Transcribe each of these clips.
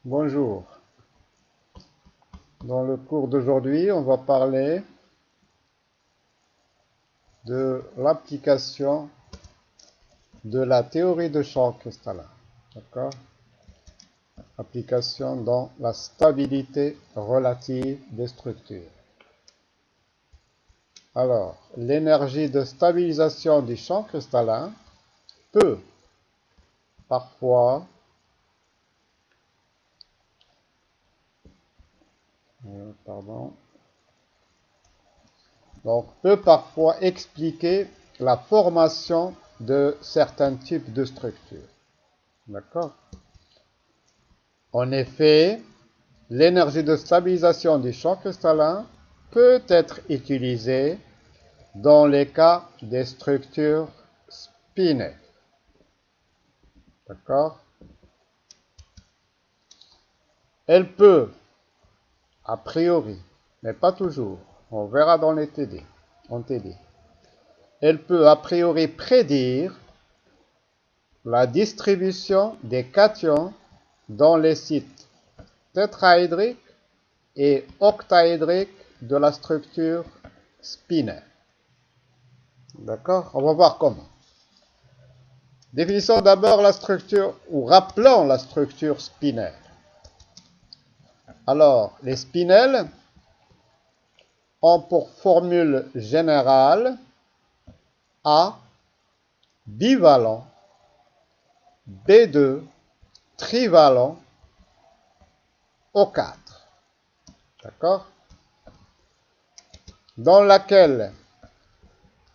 Bonjour. Dans le cours d'aujourd'hui, on va parler de l'application de la théorie de champ cristallin. D'accord? Application dans la stabilité relative des structures. Alors, l'énergie de stabilisation du champ cristallin peut parfois expliquer la formation de certains types de structures. D'accord? En effet, l'énergie de stabilisation du champ cristallin peut être utilisée dans les cas des structures spinées. D'accord? Elle peut, a priori, mais pas toujours, on verra dans les TD, en TD, elle peut a priori prédire la distribution des cations dans les sites tétraédriques et octaédriques de la structure spinaire. D'accord? On va voir comment. Définissons d'abord la structure, ou rappelons la structure spinaire. Alors, les spinels ont pour formule générale A bivalent, B2 trivalent, O4. D'accord? Dans laquelle,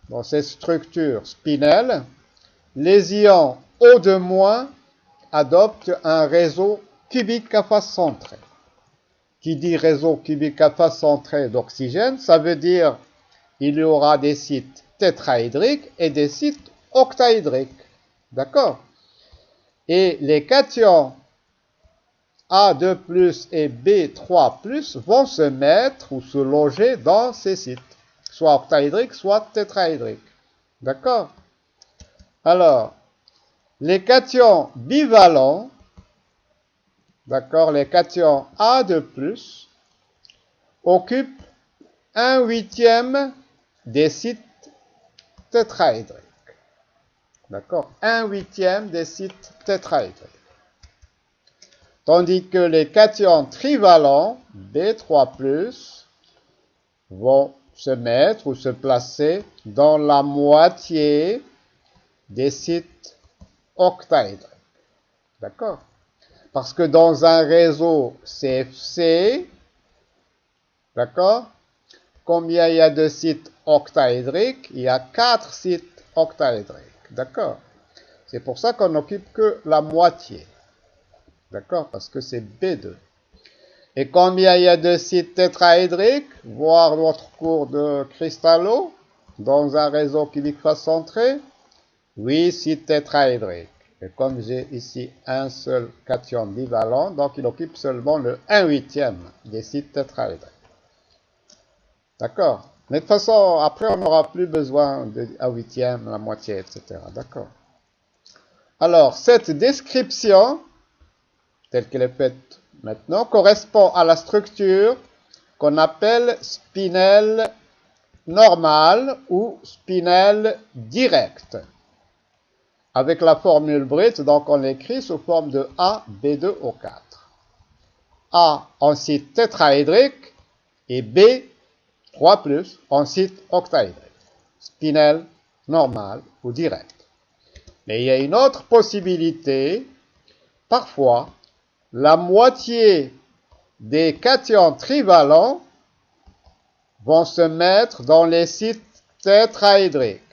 dans cette structure spinelle, les ions O2- adoptent un réseau cubique à face centrée. Qui dit réseau cubique à face centrée d'oxygène, ça veut dire il y aura des sites tétraédriques et des sites octaédriques. D'accord? Et les cations A2+ et B3+ vont se mettre ou se loger dans ces sites, soit octaédriques, soit tétraédriques. D'accord? Alors, les cations bivalents, d'accord, les cations A2+, occupent 1/8 des sites tétraédriques. D'accord? 1/8 des sites tétraédriques. Tandis que les cations trivalents, B3+, vont se mettre ou se placer dans la moitié des sites octaédriques. D'accord? Parce que dans un réseau CFC, d'accord, combien il y a de sites octaédriques? Il y a 4 sites octaédriques. D'accord? C'est pour ça qu'on n'occupe que la moitié. D'accord? Parce que c'est B2. Et combien il y a de sites tétraédriques? Voir notre cours de cristallo dans un réseau cubique face centré. 8 sites tétraédriques. Et comme j'ai ici un seul cation bivalent, donc il occupe seulement le 1/8 des sites tétraédriques. D'accord? Mais de toute façon, après, on n'aura plus besoin de 1/8, la moitié, etc. D'accord? Alors, cette description, telle qu'elle est faite maintenant, correspond à la structure qu'on appelle spinel normal ou spinel direct. Avec la formule brute, donc on l'écrit sous forme de A, B2O4. A en site tétraédrique et B, 3+, en site octaédrique. Spinel normal ou direct. Mais il y a une autre possibilité. Parfois, la moitié des cations trivalents vont se mettre dans les sites tétraédriques.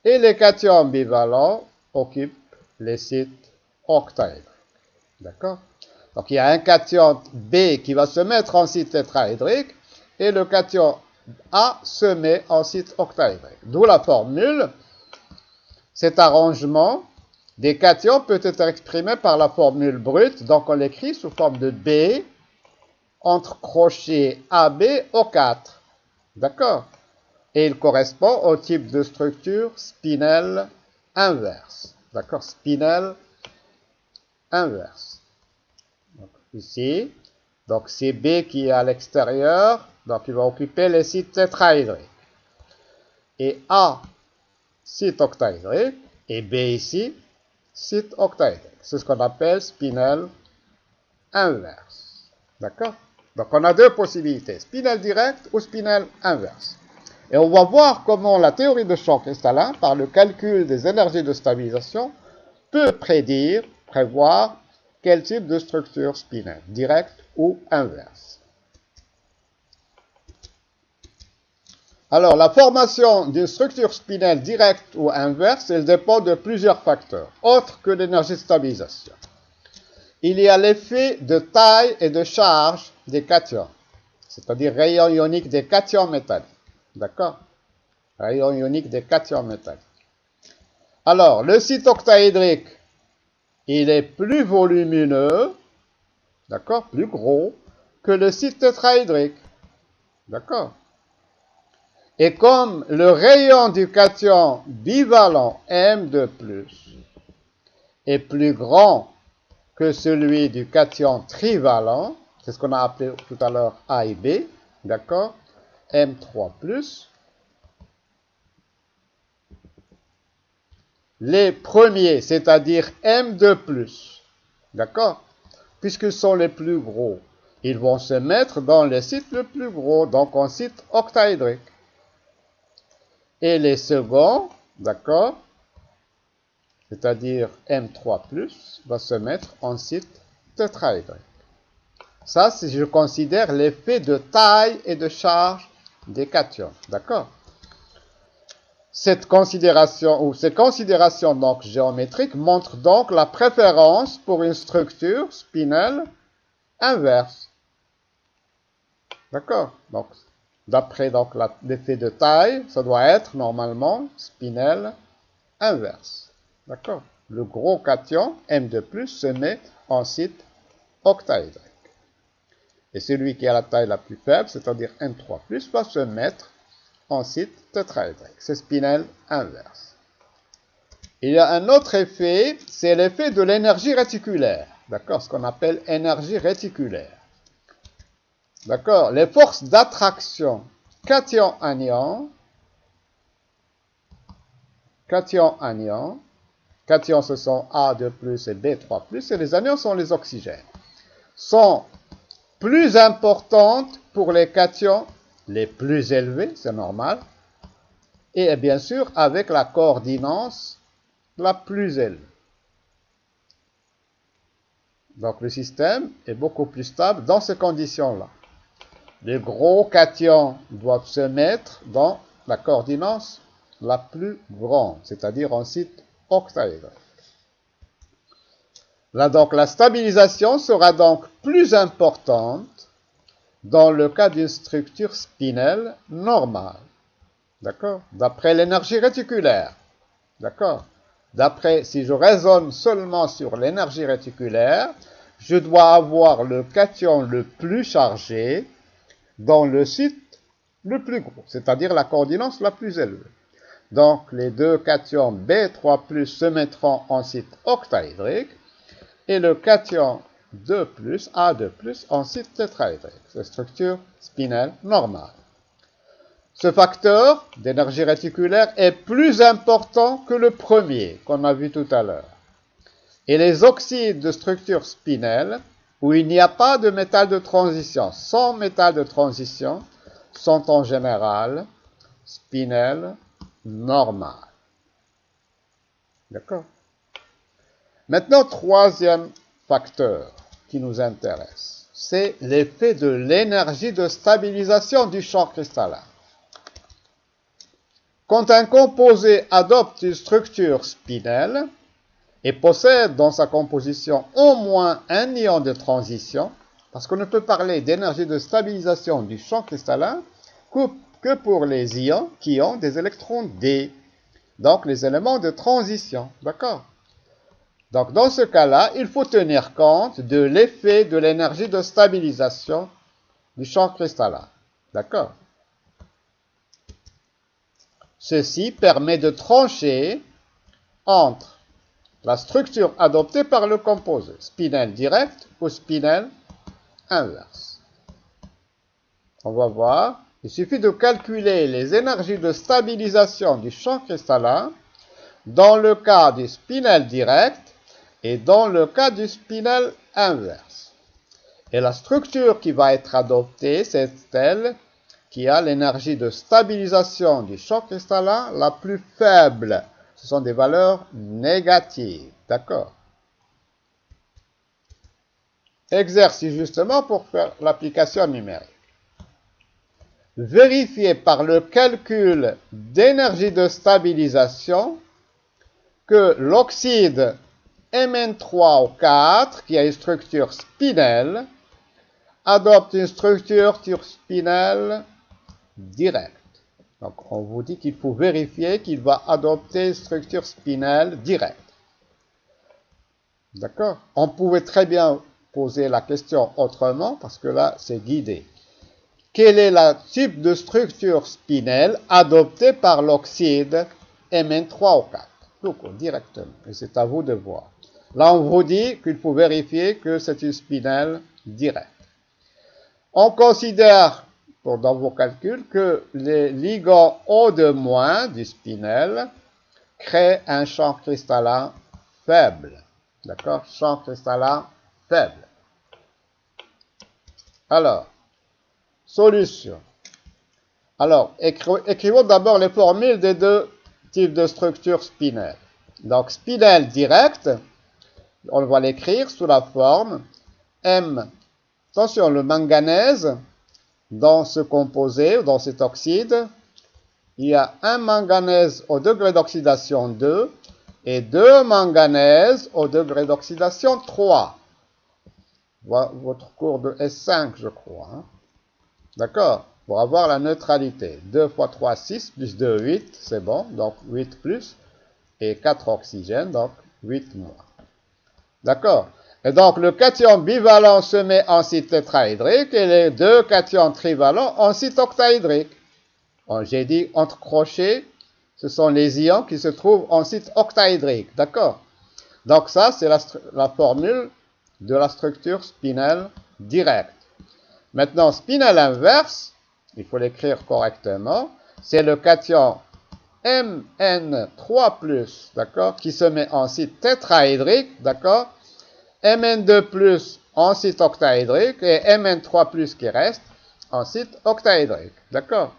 Et les cations bivalents occupent les sites octaédriques. D'accord? Donc il y a un cation B qui va se mettre en site tétraédrique et le cation A se met en site octaédrique. D'où la formule. Cet arrangement des cations peut être exprimé par la formule brute, donc on l'écrit sous forme de B entre crochets AB O4. D'accord? Et il correspond au type de structure spinel inverse. D'accord? Spinel inverse. ici. Donc c'est B qui est à l'extérieur, donc il va occuper les sites tétraédriques. Et A, site octaédrique, et B ici, site octaédrique. C'est ce qu'on appelle spinel inverse. D'accord? Donc on a deux possibilités, spinel direct ou spinel inverse. Et on va voir comment la théorie de champ cristallin, par le calcul des énergies de stabilisation, peut prévoir quel type de structure spinelle, directe ou inverse. Alors, la formation d'une structure spinelle directe ou inverse, elle dépend de plusieurs facteurs, autres que l'énergie de stabilisation. Il y a l'effet de taille et de charge des cations, c'est-à-dire rayon ionique des cations métalliques. D'accord? Rayon ionique des cations métalliques. Alors, le site octaédrique, il est plus volumineux, d'accord, plus gros, que le site tétraédrique. D'accord? Et comme le rayon du cation bivalent M2+, est plus grand que celui du cation trivalent, c'est ce qu'on a appelé tout à l'heure A et B, d'accord, M3+, les premiers, c'est-à-dire M2+, d'accord, puisqu'ils sont les plus gros, ils vont se mettre dans le site le plus gros, donc en site octaédrique. Et les seconds, d'accord, c'est-à-dire M3+, va se mettre en site tétraédrique. Ça, si je considère l'effet de taille et de charge des cations, d'accord. Cette considération, ou ces considérations donc géométriques montrent donc la préférence pour une structure spinelle inverse. D'accord? Donc, d'après l'effet de taille, ça doit être normalement spinelle inverse. D'accord? Le gros cation, M2+, se met en site octaédrique. Et celui qui a la taille la plus faible, c'est-à-dire M3+, va se mettre en site tétraédrique. C'est spinelle inverse. Il y a un autre effet, c'est l'effet de l'énergie réticulaire. D'accord? Ce qu'on appelle énergie réticulaire. D'accord? Les forces d'attraction cation-anion, cation ce sont A2+, et B3+, et les anions sont les oxygènes, sont plus importantes pour les cations les plus élevés, c'est normal, et bien sûr avec la coordinance la plus élevée. Donc le système est beaucoup plus stable dans ces conditions-là. Les gros cations doivent se mettre dans la coordinance la plus grande, c'est-à-dire en site octaédrique. Là donc la stabilisation sera donc plus importante dans le cas d'une structure spinelle normale. D'accord? D'après l'énergie réticulaire. D'accord? D'après, si je raisonne seulement sur l'énergie réticulaire, je dois avoir le cation le plus chargé dans le site le plus gros, c'est-à-dire la coordinance la plus élevée. Donc, les deux cations B3+, se mettront en site octaédrique et le cation 2+, A2+, en site tétraédrique. C'est structure spinelle normale. Ce facteur d'énergie réticulaire est plus important que le premier qu'on a vu tout à l'heure. Et les oxydes de structure spinelle, où il n'y a pas de métal de transition, sans métal de transition, sont en général spinelle normale. D'accord? Maintenant, troisième facteur qui nous intéresse, c'est l'effet de l'énergie de stabilisation du champ cristallin. Quand un composé adopte une structure spinelle et possède dans sa composition au moins un ion de transition, parce qu'on ne peut parler d'énergie de stabilisation du champ cristallin que pour les ions qui ont des électrons D, donc les éléments de transition, d'accord? Donc dans ce cas-là, il faut tenir compte de l'effet de l'énergie de stabilisation du champ cristallin, d'accord? Ceci permet de trancher entre la structure adoptée par le composé, spinelle directe ou spinelle inverse. On va voir. Il suffit de calculer les énergies de stabilisation du champ cristallin dans le cas du spinel direct et dans le cas du spinel inverse. Et la structure qui va être adoptée, c'est celle qui a l'énergie de stabilisation du champ cristallin la plus faible. Ce sont des valeurs négatives. D'accord? Exercice justement pour faire l'application numérique. Vérifiez par le calcul d'énergie de stabilisation que l'oxyde Mn3O4, qui a une structure spinelle, adopte une structure spinelle directe. Donc, on vous dit qu'il faut vérifier qu'il va adopter une structure spinelle directe. D'accord? On pouvait très bien poser la question autrement, parce que là, c'est guidé. Quel est le type de structure spinelle adoptée par l'oxyde Mn3O4? Donc, directement. Et c'est à vous de voir. Là, on vous dit qu'il faut vérifier que c'est une spinelle directe. On considère, dans vos calculs, que les ligands O2- du spinel créent un champ cristallin faible. D'accord? Champ cristallin faible. Alors, solution. Alors, écrivons d'abord les formules des deux types de structures spinelles. Donc, spinelle directe, on va l'écrire sous la forme M. Attention, le manganèse, dans ce composé, dans cet oxyde, il y a un manganèse au degré d'oxydation 2 et deux manganèses au degré d'oxydation 3. Votre cours de S5, je crois. Hein? D'accord? Pour avoir la neutralité. 2 fois 3, 6, plus 2, 8, c'est bon. Donc 8 plus. Et 4 oxygènes, donc 8 moins. D'accord? Et donc le cation bivalent se met en site tétrahydrique et les deux cations trivalents en site octaédrique. J'ai dit entre crochets, ce sont les ions qui se trouvent en site octaédrique. D'accord? Donc ça, c'est la formule de la structure spinelle directe. Maintenant, spinelle inverse, il faut l'écrire correctement, c'est le cation Mn3+, d'accord, qui se met en site tétrahydrique, d'accord, Mn2+, en site octaédrique, et Mn3+, qui reste en site octaédrique, d'accord,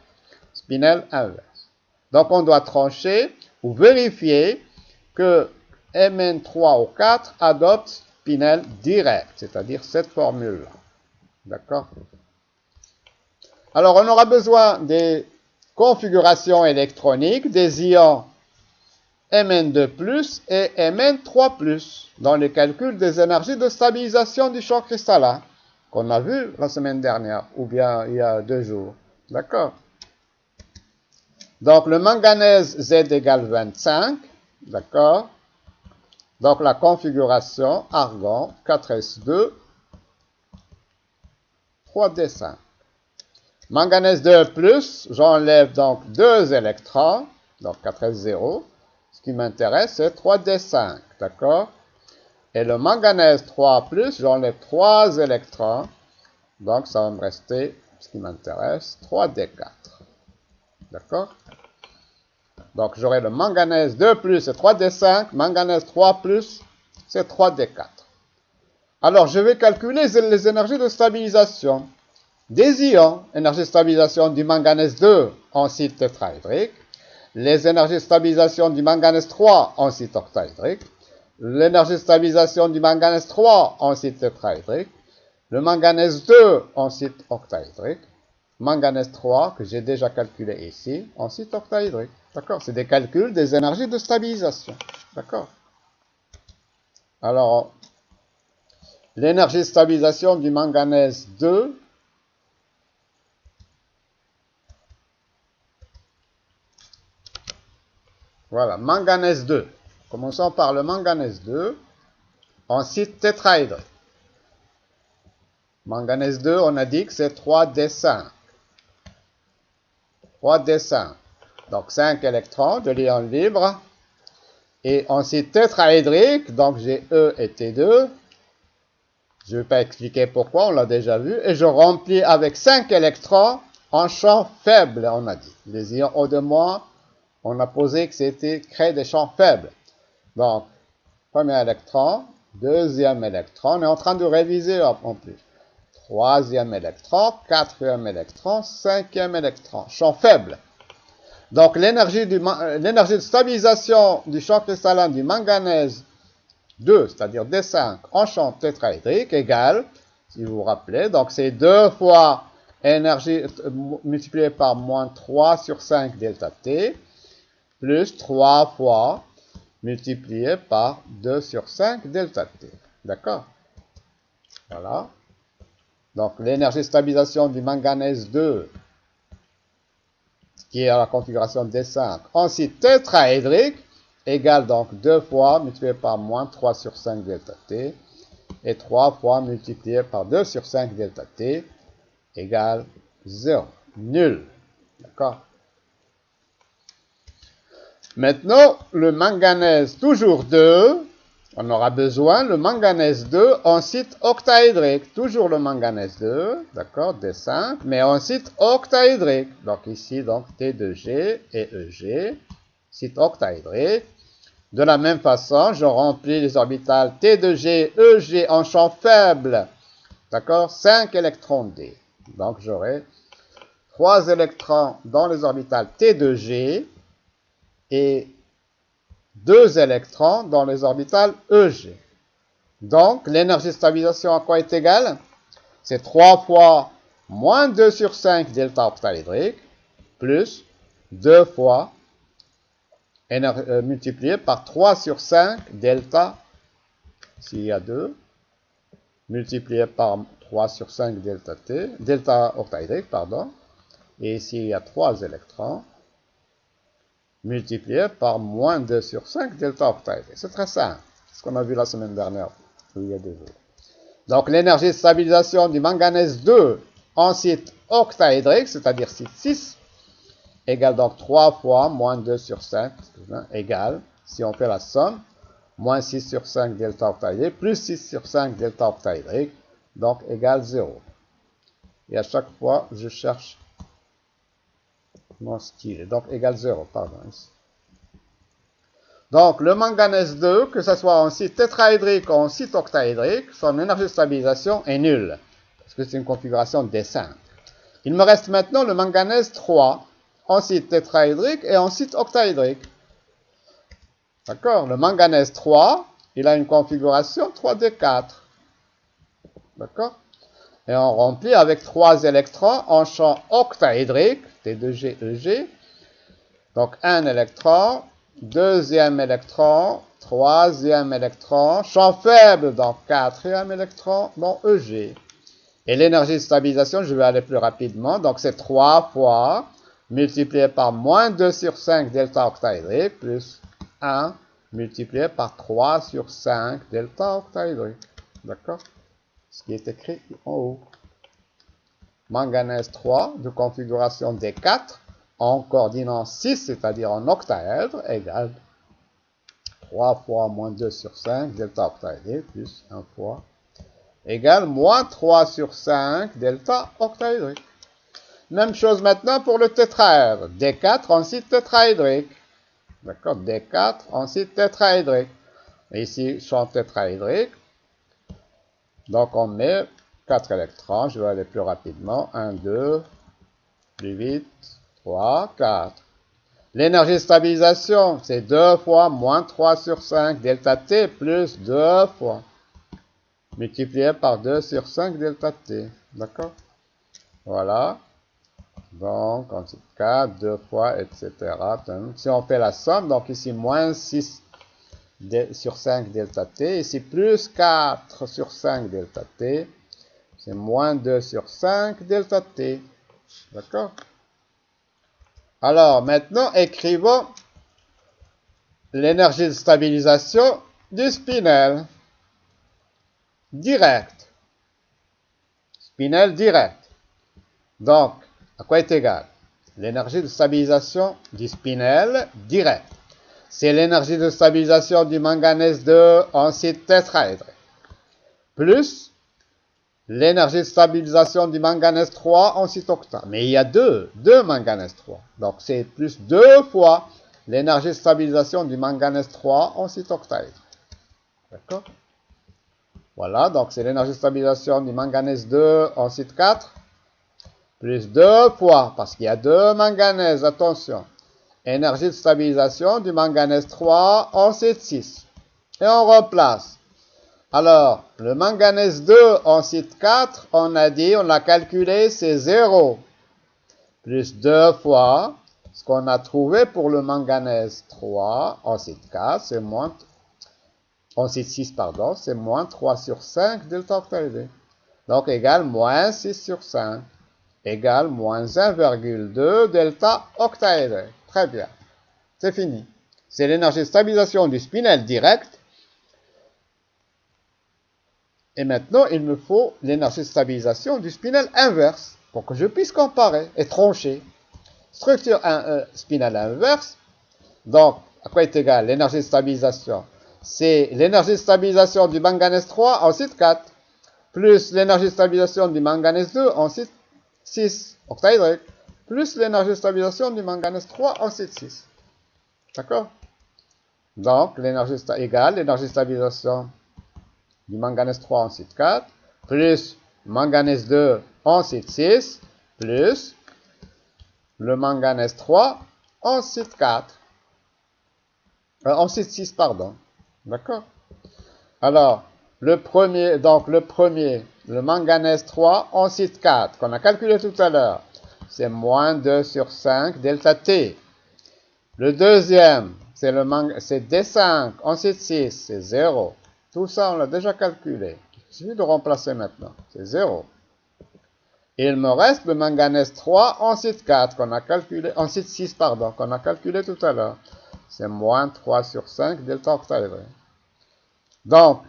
spinelle inverse. Donc, on doit trancher ou vérifier que Mn3O4 adopte spinelle directe, c'est-à-dire cette formule-là. D'accord? Alors, on aura besoin des configurations électroniques des ions Mn2+, et Mn3+, dans le calcul des énergies de stabilisation du champ cristallin, qu'on a vu la semaine dernière, ou bien il y a 2 jours. D'accord? Donc, le manganèse Z égale 25, d'accord? Donc, la configuration argon 4s2, 3d5. Manganèse 2+, j'enlève donc 2 électrons, donc 4s0. Ce qui m'intéresse, c'est 3d5, d'accord? Et le manganèse 3+, j'enlève 3 électrons, donc ça va me rester, ce qui m'intéresse, 3d4. D'accord? Donc, j'aurai le manganèse 2+, c'est 3d5, manganèse 3+, c'est 3d4. Alors, je vais calculer les énergies de stabilisation des ions. Énergie de stabilisation du manganèse 2 en site tétrahydrique, les énergies de stabilisation du manganèse 3 en site octaédrique, l'énergie de stabilisation du manganèse 3 en site tétrahydrique, le manganèse 2 en site octaédrique, manganèse 3 que j'ai déjà calculé ici en site octaédrique. D'accord? C'est des calculs des énergies de stabilisation. D'accord? Alors, l'énergie de stabilisation du manganèse 2, voilà, manganèse 2. Commençons par le manganèse 2 en site tétrahydrique. Manganèse 2, on a dit que c'est 3d5. 3d5. Donc 5 électrons de l'ion libre. Et en site tétrahydrique, donc j'ai E et T2. Je ne vais pas expliquer pourquoi, on l'a déjà vu. Et je remplis avec 5 électrons en champ faible, on a dit. Les ions O de moins, on a posé que c'était créer des champs faibles. Donc, premier électron, deuxième électron, on est en train de réviser en plus. Troisième électron, quatrième électron, cinquième électron, champ faible. Donc, l'énergie de stabilisation du champ cristallin du manganèse 2, c'est-à-dire D5 en champ tétraédrique égale, si vous vous rappelez, donc c'est 2 fois énergie multipliée par moins 3 sur 5 delta T, plus 3 fois multiplié par 2 sur 5 delta T. D'accord? Voilà. Donc l'énergie de stabilisation du manganèse 2, qui est à la configuration D5, en site tétraédrique, égale donc 2 fois multiplié par moins 3 sur 5 delta T, et 3 fois multiplié par 2 sur 5 delta T, égale 0. Nul. D'accord? Maintenant, le manganèse toujours 2, on aura besoin, le manganèse 2 en site octaédrique. Toujours le manganèse 2, d'accord, D5, mais en site octaédrique. Donc ici, donc T2G et EG, site octaédrique. De la même façon, je remplis les orbitales T2G, EG en champ faible. D'accord, 5 électrons D. Donc j'aurai 3 électrons dans les orbitales T2G et 2 électrons dans les orbitales EG. Donc, l'énergie de stabilisation à quoi est égale? C'est 3 fois moins 2 sur 5 delta octaédrique, plus 2 fois multiplié par 3 sur 5 delta, s'il y a 2, multiplié par 3 sur 5 delta T, delta octaédrique, pardon, et ici il y a 3 électrons, multiplié par moins 2 sur 5 delta octaédrique. C'est très simple, ce qu'on a vu la semaine dernière, il y a 2 jours. Donc l'énergie de stabilisation du manganèse 2 en site octaédrique, c'est-à-dire site 6, égale donc 3 fois moins 2 sur 5, égale, si on fait la somme, moins 6 sur 5 delta octaédrique, plus 6 sur 5 delta octaédrique, donc égale 0. Et à chaque fois, je cherche mon style, donc égale 0, pardon, ici. Donc, le manganèse 2, que ce soit en site tétraédrique ou en site octaédrique, son énergie de stabilisation est nulle, parce que c'est une configuration D5. Il me reste maintenant le manganèse 3, en site tétraédrique et en site octaédrique. D'accord? Le manganèse 3, il a une configuration 3D4. D'accord? Et on remplit avec 3 électrons en champ octaédrique, T2G, EG. Donc, un électron, deuxième électron, troisième électron, champ faible, donc quatrième électron, bon, EG. Et l'énergie de stabilisation, je vais aller plus rapidement, donc c'est 3 fois multiplié par moins 2 sur 5 delta octaédrique, plus 1 multiplié par 3 sur 5 delta octaédrique. D'accord? Ce qui est écrit en haut. Manganèse 3 de configuration D4 en coordinant 6, c'est-à-dire en octaèdre, égale 3 fois moins 2 sur 5 delta octaédrique plus 1 fois égale moins 3 sur 5 delta octaédrique. Même chose maintenant pour le tétraèdre. D4 en site tétraédrique. D'accord? D4 en site tétraédrique. Et ici, champ tétraédrique. Donc, on met 4 électrons. Je vais aller plus rapidement. 1, 2, plus vite. 3, 4. L'énergie de stabilisation, c'est 2 fois moins 3 sur 5 delta T plus 2 fois multiplié par 2 sur 5 delta T. D'accord? Voilà. Donc, en site 4, 2 fois, etc. Si on fait la somme, donc ici, moins 6 sur 5 delta T, ici, plus 4 sur 5 delta T, c'est moins 2 sur 5 delta T. D'accord? Alors, maintenant, écrivons l'énergie de stabilisation du spinel. Direct. Spinel direct. Donc, à quoi est égal? L'énergie de stabilisation du spinel direct. C'est l'énergie de stabilisation du manganèse 2 en site tétraèdre. Plus l'énergie de stabilisation du manganèse 3 en 6 octets. Mais il y a deux manganèse 3. Donc c'est plus 2 fois l'énergie de stabilisation du manganèse 3 en 6 octets. D'accord? Voilà, donc c'est l'énergie de stabilisation du manganèse 2 en site 4, plus 2 fois, parce qu'il y a 2 manganèses, attention, énergie de stabilisation du manganèse 3 en site 6. Et on remplace. Alors, le manganèse 2 en site 4, on a dit, on l'a calculé, c'est 0. Plus 2 fois ce qu'on a trouvé pour le manganèse 3 en site 4, c'est moins en site 6, pardon, c'est moins 3 sur 5 delta octaédrique. Donc, égale moins 6 sur 5, égale moins 1,2 delta octaédrique. Très bien. C'est fini. C'est l'énergie de stabilisation du spinel direct. Et maintenant, il me faut l'énergie de stabilisation du spinel inverse pour que je puisse comparer et trancher. Structure spinel inverse. Donc, à quoi est égal l'énergie de stabilisation? C'est l'énergie de stabilisation du manganèse 3 en site 4, plus l'énergie de stabilisation du manganèse 2 en site 6, octaédrique, plus l'énergie de stabilisation du manganèse 3 en site 6. D'accord? Donc, l'énergie égale l'énergie de stabilisation du manganèse 3 en site 4, plus manganèse 2 en site 6, plus le manganèse 3 en site 4. En site 6, pardon. D'accord? Alors, le premier, le manganèse 3 en site 4, qu'on a calculé tout à l'heure, c'est moins 2 sur 5 delta T. Le deuxième, c'est D5 en site 6, c'est 0. Tout ça, on l'a déjà calculé. Il suffit de remplacer maintenant. C'est 0. Et il me reste le manganèse 3 en site 4, qu'on a calculé, en site 6, pardon, qu'on a calculé tout à l'heure. C'est moins 3 sur 5 delta octaédrique. Donc,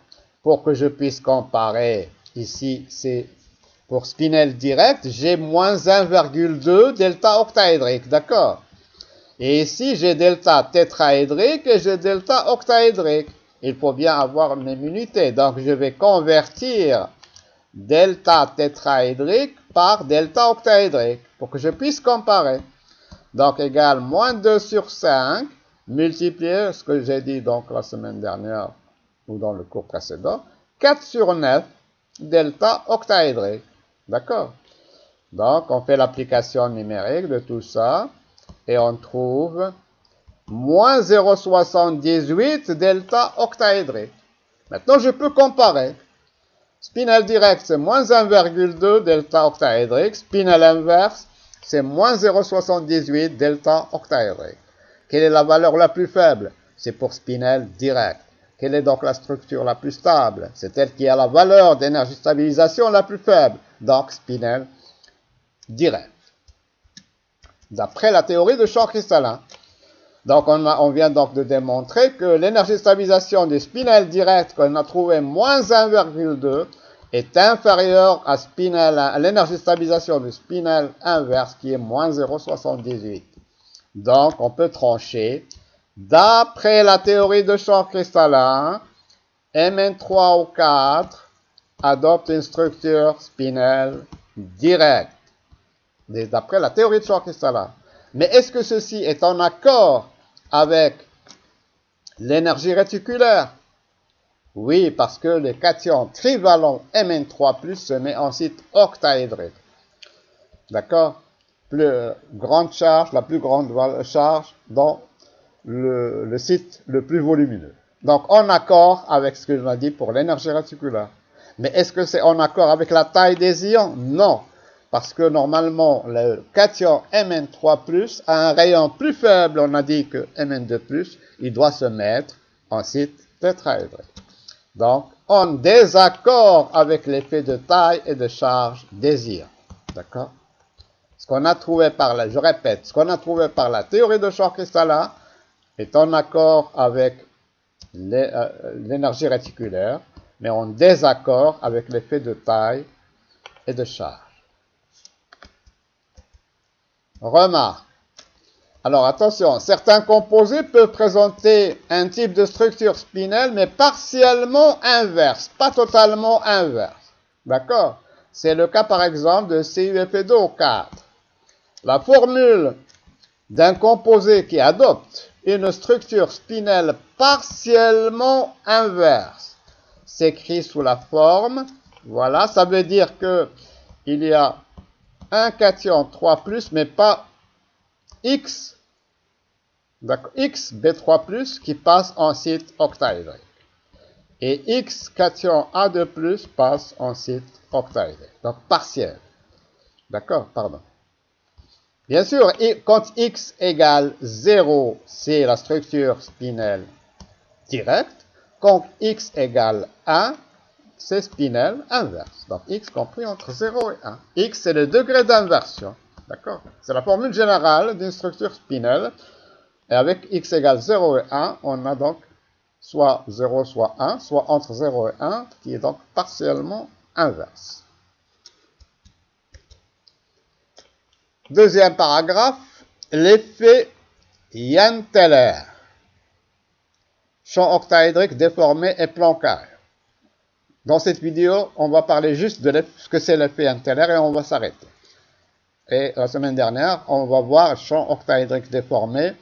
pour que je puisse comparer, ici, c'est pour spinel direct, j'ai moins 1,2 delta octaédrique, d'accord? Et ici, j'ai delta tétraédrique et j'ai delta octaédrique. Il faut bien avoir une même unité. Donc, je vais convertir delta tétraédrique par delta octaédrique pour que je puisse comparer. Donc, égale moins 2 sur 5, multiplié, ce que j'ai dit donc la semaine dernière, ou dans le cours précédent, 4 sur 9 delta octaédrique. D'accord? Donc, on fait l'application numérique de tout ça et on trouve moins 0,78 delta octaédrique. Maintenant, je peux comparer. Spinel direct, c'est moins 1,2 delta octaédrique. Spinel inverse, c'est moins 0,78 delta octaédrique. Quelle est la valeur la plus faible? C'est pour spinel direct. Quelle est donc la structure la plus stable? C'est elle qui a la valeur d'énergie de stabilisation la plus faible. Donc, spinel direct. D'après la théorie de champ cristallin. Donc, on vient donc de démontrer que l'énergie de stabilisation du spinel direct qu'on a trouvé moins 1,2 est inférieure à l'énergie de stabilisation du spinel inverse qui est moins 0,78. Donc, on peut trancher. D'après la théorie de champ cristallin, Mn3 ou 4 adopte une structure spinel directe. D'après la théorie de champ cristallin. Mais est-ce que ceci est en accord avec l'énergie réticulaire? Oui, parce que le cation trivalent Mn3+, se met en site octaédrique. D'accord? Plus grande charge, la plus grande charge dans le site le plus volumineux. Donc, en accord avec ce que je l'ai dit pour l'énergie réticulaire. Mais est-ce que c'est en accord avec la taille des ions? Non. Parce que normalement, le cation Mn3+, a un rayon plus faible, on a dit que Mn2+, il doit se mettre en site tétraédrique. Donc, en désaccord avec l'effet de taille et de charge des ions. D'accord? Ce qu'on a trouvé je répète, ce qu'on a trouvé par la théorie de champ cristallin est en accord avec l'énergie réticulaire, mais en désaccord avec l'effet de taille et de charge. Remarque. Alors attention, certains composés peuvent présenter un type de structure spinelle, mais partiellement inverse, pas totalement inverse. D'accord? C'est le cas par exemple de CuFe2O4. La formule d'un composé qui adopte une structure spinelle partiellement inverse s'écrit sous la forme, voilà, ça veut dire que il y a un cation 3+, mais pas X, X B3+, qui passe en site octaédrique. Et X cation A2+, passe en site octaédrique. Donc partiel. D'accord, pardon. Bien sûr, quand X égale 0, c'est la structure spinelle directe. Quand X égale 1, c'est spinelle inverse. Donc X compris entre 0 et 1. X, c'est le degré d'inversion. D'accord? C'est la formule générale d'une structure spinelle. Et avec X égale 0 et 1, on a donc soit 0, soit 1, soit entre 0 et 1, qui est donc partiellement inverse. Deuxième paragraphe, l'effet Jahn-Teller. Champ octaédrique déformé et plan carré. Dans cette vidéo, on va parler juste de ce que c'est l'effet Jahn-Teller et on va s'arrêter. Et la semaine dernière, on va voir champ octaédrique déformé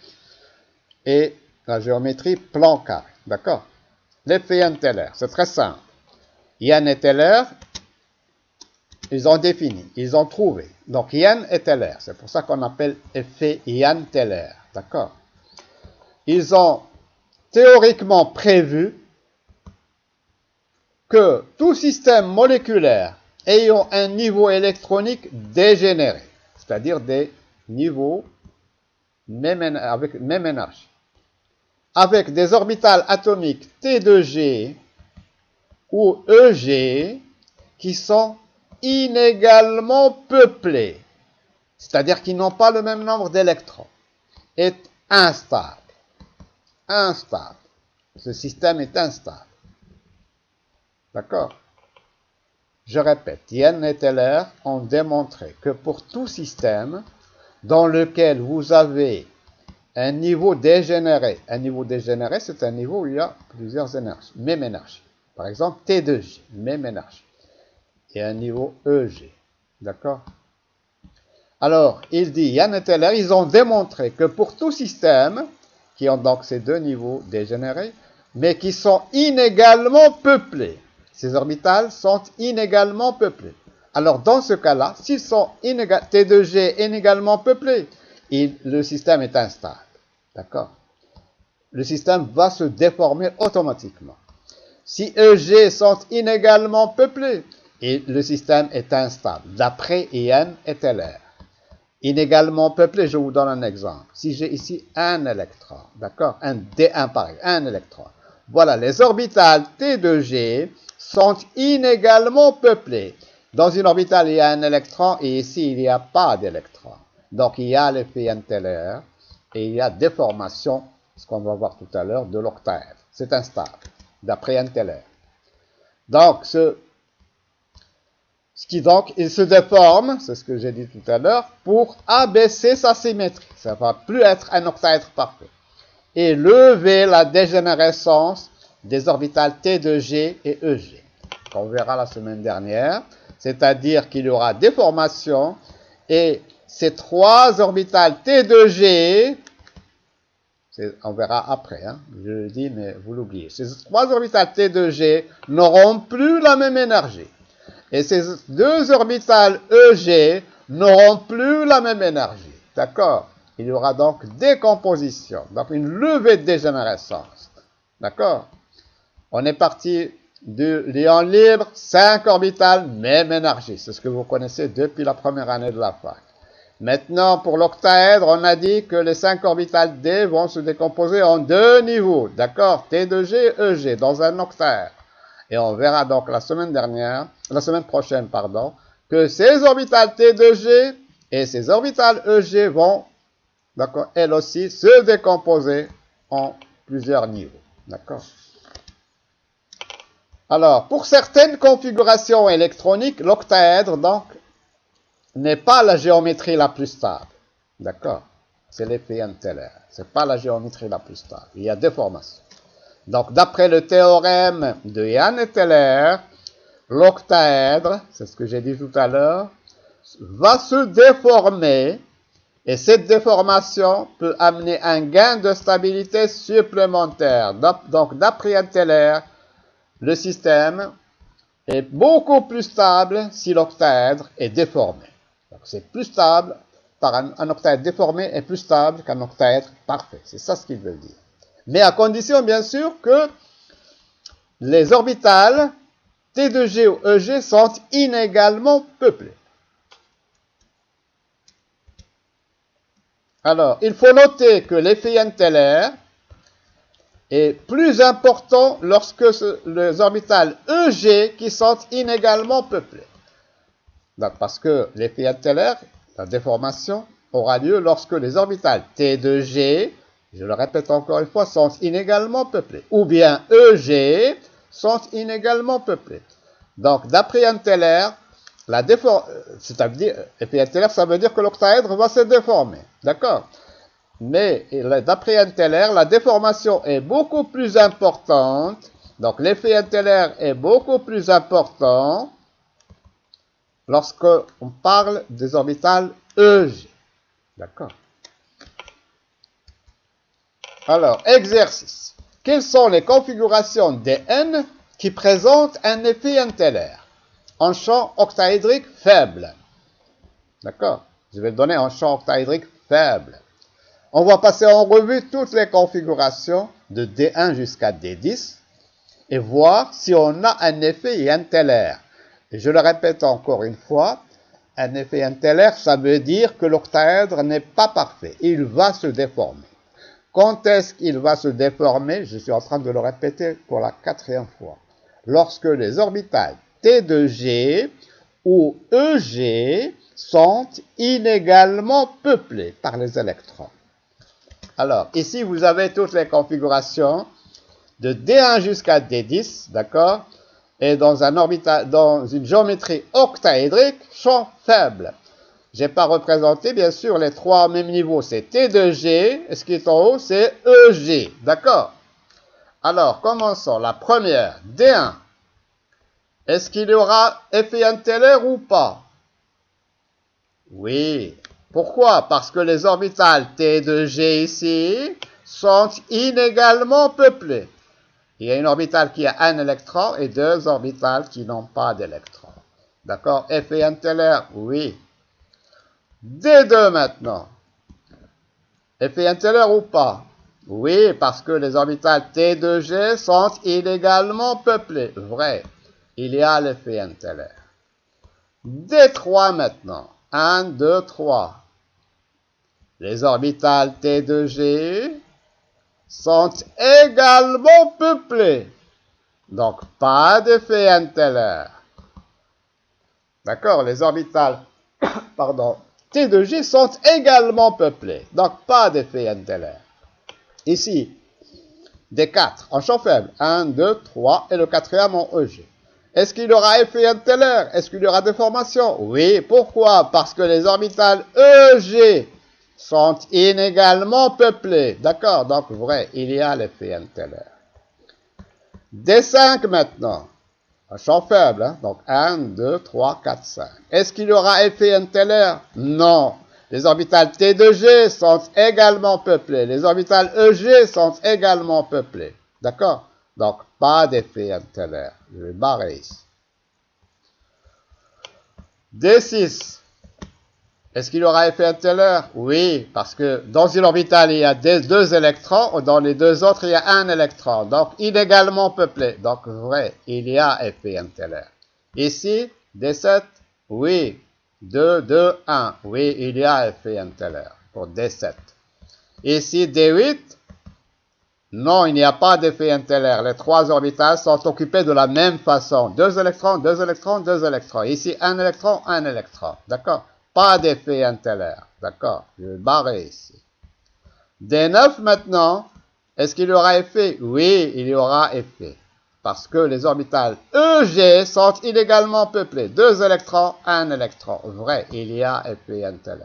et la géométrie plan carré. D'accord? L'effet Jahn-Teller, c'est très simple. Jahn et Teller, ils ont défini, ils ont trouvé. Donc Jahn et Teller, c'est pour ça qu'on appelle effet Jahn-Teller. D'accord? Ils ont théoriquement prévu que tout système moléculaire ayant un niveau électronique dégénéré, c'est-à-dire des niveaux avec même énergie, avec des orbitales atomiques T2G ou EG qui sont inégalement peuplés, c'est-à-dire qu'ils n'ont pas le même nombre d'électrons, est instable. Instable. Ce système est instable. D'accord? Je répète, Jahn et Teller ont démontré que pour tout système dans lequel vous avez un niveau dégénéré c'est un niveau où il y a plusieurs énergies, même énergie. Par exemple, T2G, même énergie. Et un niveau EG. D'accord? Alors, il dit, Jahn et Teller, ils ont démontré que pour tout système, qui ont donc ces deux niveaux dégénérés, mais qui sont inégalement peuplés, ces orbitales sont inégalement peuplées. Alors, dans ce cas-là, s'ils sont T2G inégalement peuplés, le système est instable. D'accord? Le système va se déformer automatiquement. Si EG sont inégalement peuplés, le système est instable, d'après Jahn et Teller. Inégalement peuplé, je vous donne un exemple. Si j'ai ici un électron, d'accord, un D1 pareil, un électron. Voilà, les orbitales T2G sont inégalement peuplées. Dans une orbitale, il y a un électron et ici, il n'y a pas d'électron. Donc, il y a l'effet Jahn-Teller et il y a déformation, ce qu'on va voir tout à l'heure, de l'octaèdre. C'est instable, d'après Jahn-Teller. Donc, il se déforme, c'est ce que j'ai dit tout à l'heure, pour abaisser sa symétrie. Ça ne va plus être un octaèdre parfait. Et lever la dégénérescence des orbitales T2G et EG, qu'on verra la semaine dernière. C'est-à-dire qu'il y aura déformation et ces trois orbitales T2G, on verra après, hein, je le dis, mais vous l'oubliez. Ces trois orbitales T2G n'auront plus la même énergie. Et ces deux orbitales EG n'auront plus la même énergie. D'accord? Il y aura donc décomposition, donc une levée de dégénérescence. D'accord? On est parti du l'ion libre, 5 orbitales, même énergie. C'est ce que vous connaissez depuis la première année de la fac. Maintenant, pour l'octaèdre, on a dit que les 5 orbitales D vont se décomposer en deux niveaux. D'accord? T2G et EG, dans un octaèdre. Et on verra donc la semaine prochaine, que ces orbitales T2G et ces orbitales EG vont, d'accord, elles aussi, se décomposer en plusieurs niveaux. D'accord? Alors, pour certaines configurations électroniques, l'octaèdre, donc, n'est pas la géométrie la plus stable. D'accord? C'est l'effet Jahn-Teller. Ce n'est pas la géométrie la plus stable. Il y a déformation. Donc, d'après le théorème de Jahn et Teller, l'octaèdre, c'est ce que j'ai dit tout à l'heure, va se déformer et cette déformation peut amener un gain de stabilité supplémentaire. Donc, d'après Teller, le système est beaucoup plus stable si l'octaèdre est déformé. Donc, c'est plus stable, un octaèdre déformé est plus stable qu'un octaèdre parfait. C'est ça ce qu'il veut dire. Mais à condition, bien sûr, que les orbitales T de G ou EG sont inégalement peuplées. Alors, il faut noter que l'effet Teller est plus important lorsque les orbitales EG qui sont inégalement peuplées. Donc, parce que l'effet Teller, la déformation, aura lieu lorsque les orbitales T de G, je le répète encore une fois, sont inégalement peuplées. Ou bien EG sont inégalement peuplées. Donc, d'après Teller, c'est-à-dire, Teller, ça veut dire que l'octaèdre va se déformer. D'accord? Mais d'après Teller, la déformation est beaucoup plus importante. Donc, l'effet Teller est beaucoup plus important lorsqu'on parle des orbitales EG. D'accord? Alors, exercice. Quelles sont les configurations Dn qui présentent un effet Teller en champ octaédrique faible? D'accord? Je vais le donner en champ octaédrique faible. On va passer en revue toutes les configurations de D1 jusqu'à D10 et voir si on a un effet Teller. Et je le répète encore une fois, un effet Teller, ça veut dire que l'octaèdre n'est pas parfait. Il va se déformer. Quand est-ce qu'il va se déformer? Je suis en train de le répéter pour la 4e fois. Lorsque les orbitales T de G ou EG sont inégalement peuplées par les électrons. Alors, ici, vous avez toutes les configurations de D1 jusqu'à D10, d'accord? Et dans une géométrie octaédrique, champ faible. Je n'ai pas représenté, bien sûr, les trois au même niveau. C'est T de G, et ce qui est en haut, c'est EG, d'accord? Alors, commençons. La première, D1. Est-ce qu'il y aura effet Teller ou pas? Oui. Pourquoi? Parce que les orbitales T de G ici sont inégalement peuplées. Il y a une orbitale qui a un électron et deux orbitales qui n'ont pas d'électron. D'accord? Effet Teller? Oui. D2 maintenant. Effet Teller ou pas? Oui, parce que les orbitales T de G sont inégalement peuplées. Vrai. Il y a l'effet Teller. D3 maintenant. 1, 2, 3. Les orbitales T de G sont également peuplées. Donc, pas d'effet Teller. D'accord? Les orbitales T de G sont également peuplées. Donc, pas d'effet Teller. Ici, D4 en champ faible. 1, 2, 3 et le quatrième en EG. Est-ce qu'il y aura effet Teller? Est-ce qu'il y aura déformation? Oui. Pourquoi? Parce que les orbitales EG sont inégalement peuplées. D'accord? Donc, vrai, il y a l'effet Teller. D5 maintenant. Un champ faible. Hein? Donc, 1, 2, 3, 4, 5. Est-ce qu'il y aura effet Teller? Non. Les orbitales T de G sont également peuplées. Les orbitales EG sont également peuplées. D'accord? Donc, pas d'effet Teller. Je vais barrer ici. D6. Est-ce qu'il y aura effet Teller? Oui, parce que dans une orbitale, il y a deux électrons, dans les deux autres, il y a un électron. Donc, inégalement peuplé. Donc, vrai, il y a effet Teller. Ici, D7, oui. 2, 2, 1. Oui, il y a effet Teller pour D7. Ici, D8, non, il n'y a pas d'effet Teller. Les trois orbitales sont occupées de la même façon. Deux électrons, deux électrons, deux électrons. Ici, un électron, un électron. D'accord? Pas d'effet Teller. D'accord? Je vais barrer ici. D9 maintenant. Est-ce qu'il y aura effet? Oui, il y aura effet. Parce que les orbitales EG sont inégalement peuplées. Deux électrons, un électron. Vrai, il y a effet Teller.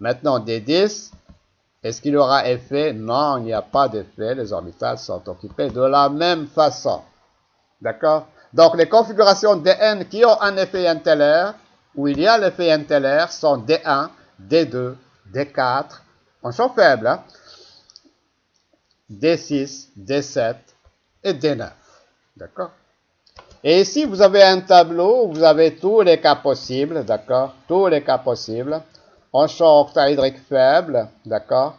Maintenant, D10. Est-ce qu'il y aura effet? Non, il n'y a pas d'effet. Les orbitales sont occupées de la même façon. D'accord? Donc, les configurations Dn qui ont un effet intellaire, où il y a l'effet intellaire, sont D1, D2, D4, en champ faible, hein, D6, D7 et D9. D'accord? Et ici, vous avez un tableau où vous avez tous les cas possibles, d'accord? Tous les cas possibles. En champ octaédrique faible, d'accord?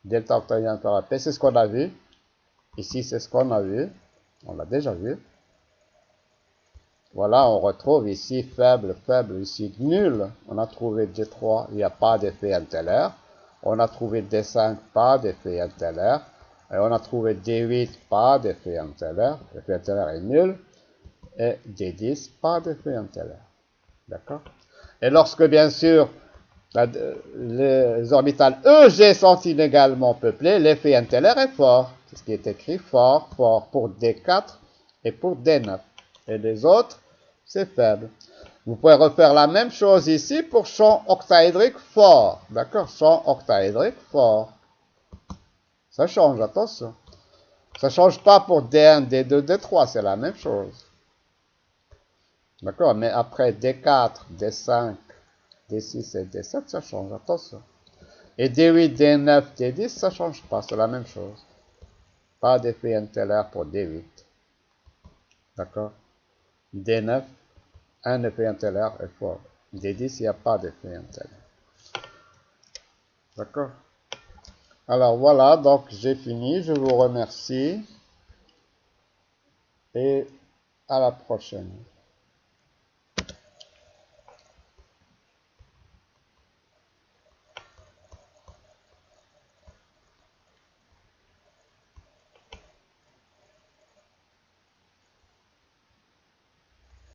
Delta octaédrique par P, c'est ce qu'on a vu. Ici, c'est ce qu'on a vu. On l'a déjà vu. Voilà, on retrouve ici faible, faible, ici nul. On a trouvé D3, il n'y a pas d'effet intellaire. On a trouvé D5, pas d'effet intellaire. Et on a trouvé D8, pas d'effet intellaire. L'effet intellaire est nul. Et D10, pas d'effet intellaire. D'accord? Et lorsque, bien sûr, les orbitales EG sont inégalement peuplées, l'effet intellaire est fort. C'est ce qui est écrit fort, fort pour D4 et pour D9. Et les autres, c'est faible. Vous pouvez refaire la même chose ici pour champ octaédrique fort. D'accord? Champ octaédrique fort. Ça change, attention. Ça ne change pas pour D1, D2, D3, c'est la même chose. D'accord? Mais après D4, D5, D6 et D7, ça change, attention. Et D8, D9, D10, ça ne change pas, c'est la même chose. Pas d'effet intellaire pour D8. D'accord? D9, un effet intellaire est fort. D10, il n'y a pas d'effet intellaire. D'accord? Alors voilà, donc j'ai fini. Je vous remercie. Et à la prochaine.